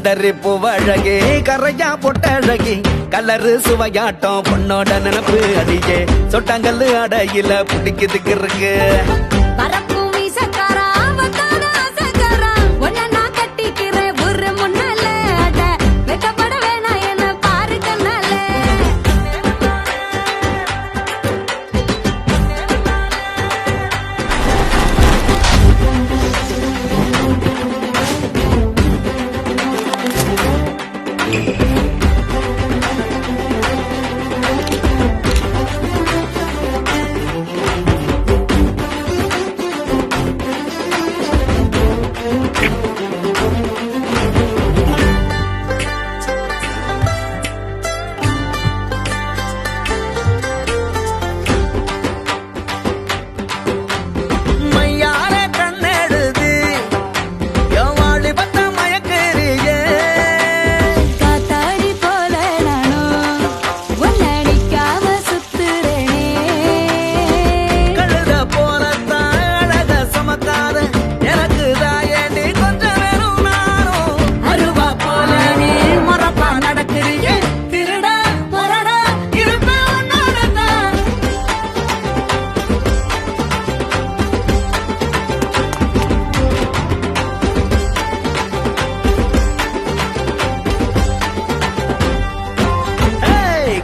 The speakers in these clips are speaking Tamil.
கதறி பூவழகி கரையா பொட்டழகி கலரு சுவையாட்டம் பொண்ணோட நினப்பு அடியே சொட்டாங்கல்லு அடையில பிடிக்குதுக்கு இருக்கு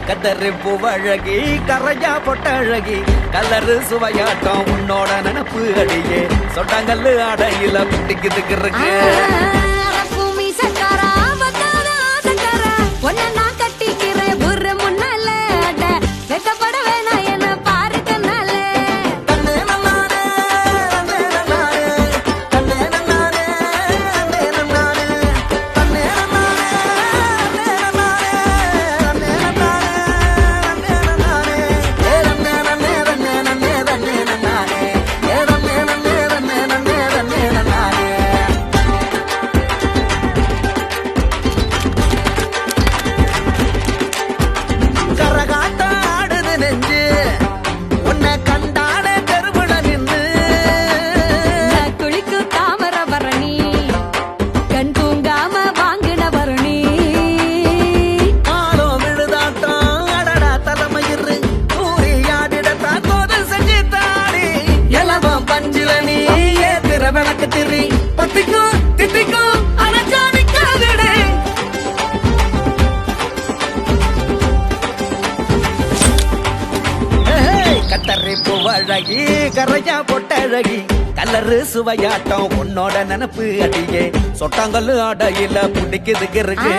கதறி பூவழகி கரையா பொட்டழகி கலரு சுவையாட்டம் உன்னோட நினப்பு அடியே சொட்டாங்கல்லு அடையில பிடிக்குதுக்கு இருக்கு விளக்கு திரி பத்திக்கும் தித்திக்கும் அனச்சானிக்காதடே கத்தரி பூவழகி கரையா பொட்டழகி கலரு சுவையாட்டம் உன்னோட நினப்பு அடியே சொட்டாங்கல்லு அடையில பிடிக்குதுக்கு இருக்கு